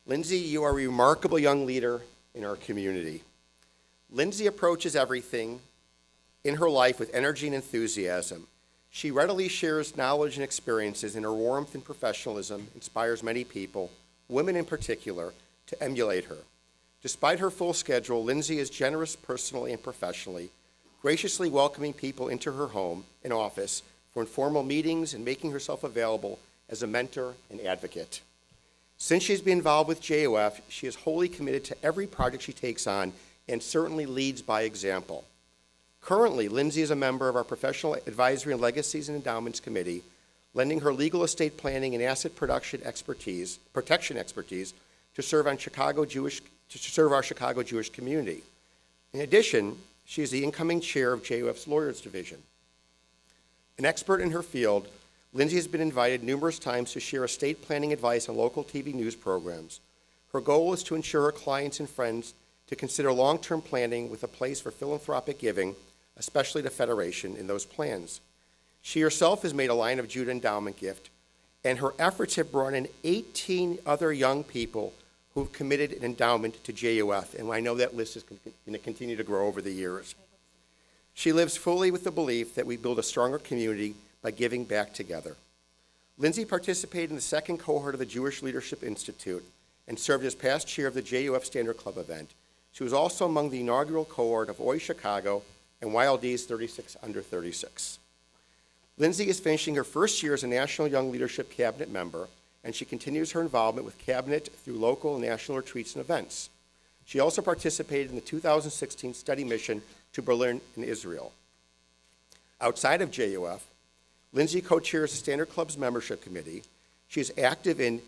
Lindsey, you are a remarkable young leader in our community. Lindsey approaches everything in her life with energy and enthusiasm. She readily shares knowledge and experiences, and her warmth and professionalism inspires many people, women in particular, to emulate her. Despite her full schedule, Lindsey is generous personally and professionally, graciously welcoming people into her home and office for informal meetings and making herself available as a mentor and advocate. Since she's been involved with JOF, she is wholly committed to every project she takes on and certainly leads by example. Currently, Lindsey is a member of our Professional Advisory and Legacies and Endowments Committee, lending her legal estate planning and asset protection expertise to serve our Chicago Jewish community. In addition, she is the incoming chair of JOF's Lawyers Division. An expert in her field, Lindsey has been invited numerous times to share estate planning advice on local TV news programs. Her goal is to ensure her clients and friends to consider long-term planning with a place for philanthropic giving, especially to Federation, in those plans. She herself has made a Lion of Judah endowment gift, and her efforts have brought in 18 other young people who have committed an endowment to JOF, and I know that list is going to continue to grow over the years. She lives fully with the belief that we build a stronger community by giving back together. Lindsey participated in the second cohort of the Jewish Leadership Institute and served as past chair of the JOF Standard Club event. She was also among the inaugural cohort of OI Chicago and YLD's 36 Under 36. Lindsey is finishing her first year as a National Young Leadership Cabinet member, and she continues her involvement with Cabinet through local and national retreats and events. She also participated in the 2016 study mission to Berlin and Israel. Outside of JOF, Lindsey co-chairs the Standard Club's membership committee. She is active in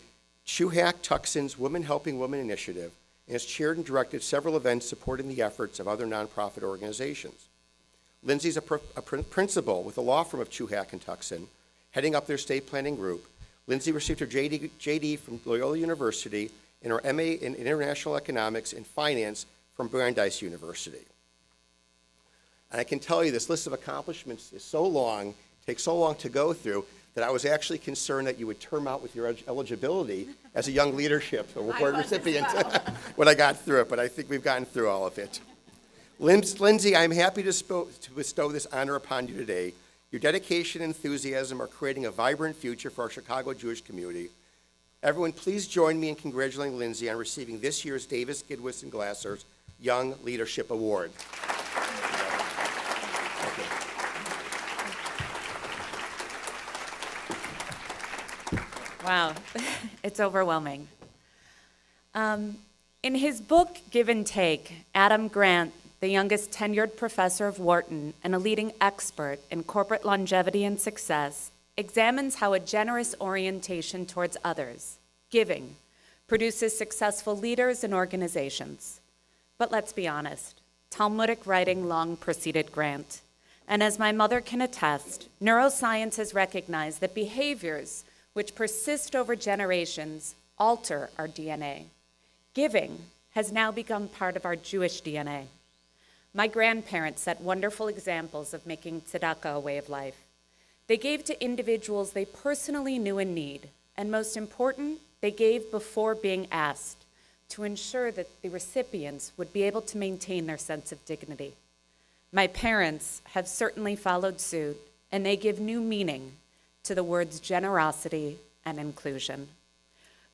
Chuhak Tuckson's Women Helping Women initiative and has chaired and directed several events supporting the efforts of other nonprofit organizations. Lindsey is a principal with the law firm of Chuhak and Tuckson, heading up their estate planning group. Lindsey received her JD from Loyola University and her MA in International Economics and Finance from Brandeis University. And I can tell you this list of accomplishments is so long, takes so long to go through, that I was actually concerned that you would term out with your eligibility as a young leadership award recipient when I got through it, but I think we've gotten through all of it. Lindsey, I'm happy to bestow this honor upon you today. Your dedication and enthusiasm are creating a vibrant future for our Chicago Jewish community. Everyone, please join me in congratulating Lindsey on receiving this year's Davis, Gidwitz, and Glasser's Young Leadership Award. Wow, it's overwhelming. In his book, Give and Take, Adam Grant, the youngest tenured professor of Wharton and a leading expert in corporate longevity and success, examines how a generous orientation towards others, giving, produces successful leaders and organizations. But let's be honest, Talmudic writing long preceded Grant. And as my mother can attest, neuroscience has recognized that behaviors which persist over generations alter our DNA. Giving has now become part of our Jewish DNA. My grandparents set wonderful examples of making tzedakah a way of life. They gave to individuals they personally knew in need, and most important, they gave before being asked to ensure that the recipients would be able to maintain their sense of dignity. My parents have certainly followed suit, and they give new meaning to the words generosity and inclusion.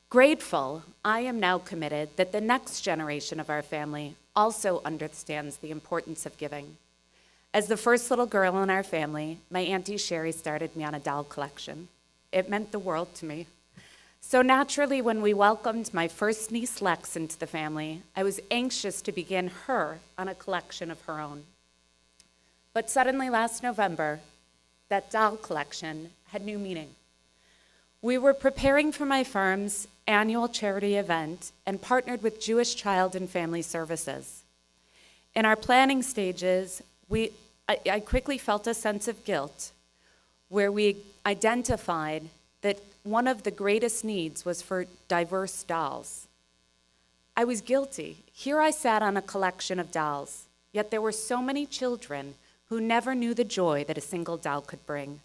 Grateful, I am now committed that the next generation of our family also understands the importance of giving. As the first little girl in our family, my Auntie Sherry started me on a doll collection. It meant the world to me. So naturally, when we welcomed my first niece Lex into the family, I was anxious to begin her on a collection of her own. But suddenly last November, that doll collection had new meaning. We were preparing for my firm's annual charity event and partnered with Jewish Child and Family Services. In our planning stages, I quickly felt a sense of guilt where we identified that one of the greatest needs was for diverse dolls. I was guilty. Here I sat on a collection of dolls, yet there were so many children who never knew the joy that a single doll could bring.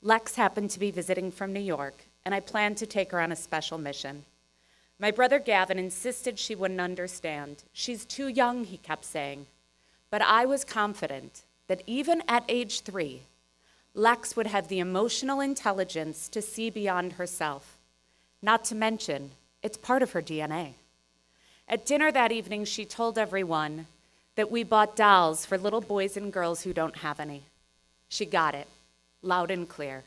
Lex happened to be visiting from New York, and I planned to take her on a special mission. My brother Gavin insisted she wouldn't understand. She's too young, he kept saying. But I was confident that even at age 3, Lex would have the emotional intelligence to see beyond herself. Not to mention, it's part of her DNA. At dinner that evening, she told everyone that we bought dolls for little boys and girls who don't have any. She got it, loud and clear.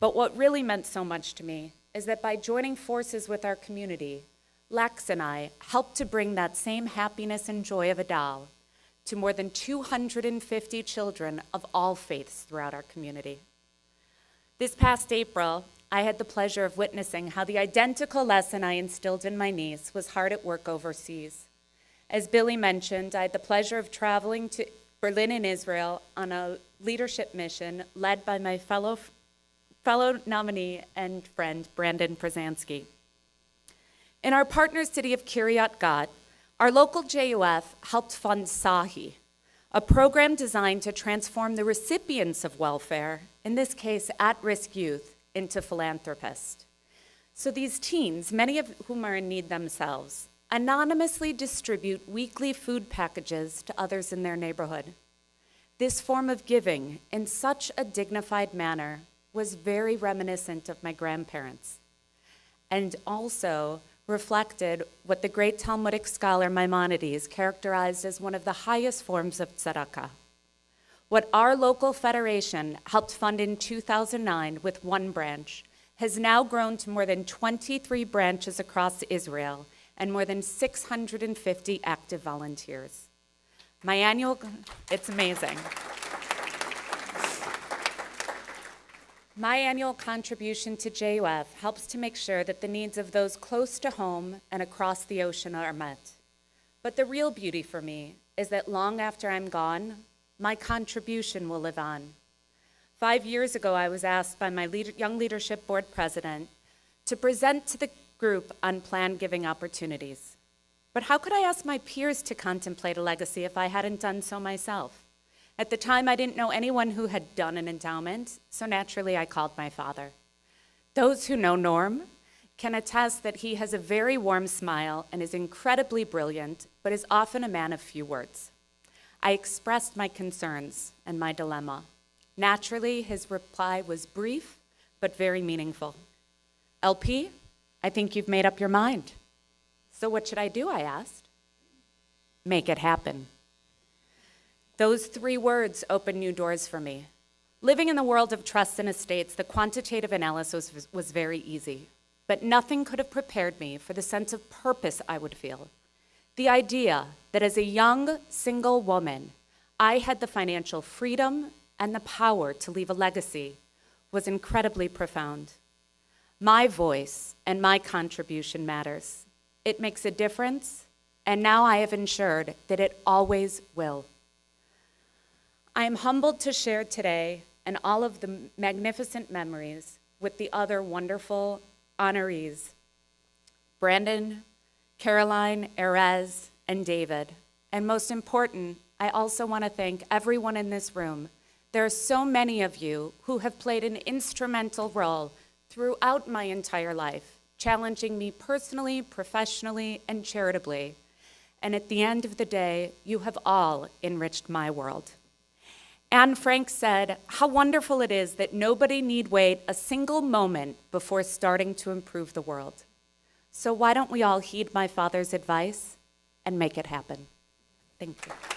But what really meant so much to me is that by joining forces with our community, Lex and I helped to bring that same happiness and joy of a doll to more than 250 children of all faiths throughout our community. This past April, I had the pleasure of witnessing how the identical lesson I instilled in my niece was hard at work overseas. As Billy mentioned, I had the pleasure of traveling to Berlin and Israel on a leadership mission led by my fellow nominee and friend, Brandon Przansky. In our partner city of Kiryat Gat, our local JUF helped fund SAHI, a program designed to transform the recipients of welfare, in this case at-risk youth, into philanthropists. So these teens, many of whom are in need themselves, anonymously distribute weekly food packages to others in their neighborhood. This form of giving, in such a dignified manner, was very reminiscent of my grandparents, and also reflected what the great Talmudic scholar Maimonides characterized as one of the highest forms of tzedakah. What our local federation helped fund in 2009 with one branch has now grown to more than 23 branches across Israel and more than 650 active volunteers. It's amazing. My annual contribution to JUF helps to make sure that the needs of those close to home and across the ocean are met. But the real beauty for me is that long after I'm gone, my contribution will live on. 5 years ago, I was asked by my Young Leadership Board president to present to the group on planned giving opportunities. But how could I ask my peers to contemplate a legacy if I hadn't done so myself? At the time, I didn't know anyone who had done an endowment, so naturally I called my father. Those who know Norm can attest that he has a very warm smile and is incredibly brilliant, but is often a man of few words. I expressed my concerns and my dilemma. Naturally, his reply was brief, but very meaningful. LP, I think you've made up your mind. So what should I do, I asked. Make it happen. Those 3 words opened new doors for me. Living in the world of trusts and estates, the quantitative analysis was very easy, but nothing could have prepared me for the sense of purpose I would feel. The idea that as a young, single woman, I had the financial freedom and the power to leave a legacy was incredibly profound. My voice and my contribution matters. It makes a difference, and now I have ensured that it always will. I am humbled to share today and all of the magnificent memories with the other wonderful honorees, Brandon, Caroline, Erez, and David. And most important, I also want to thank everyone in this room. There are so many of you who have played an instrumental role throughout my entire life, challenging me personally, professionally, and charitably. And at the end of the day, you have all enriched my world. Anne Frank said, "How wonderful it is that nobody need wait a single moment before starting to improve the world." So why don't we all heed my father's advice and make it happen? Thank you.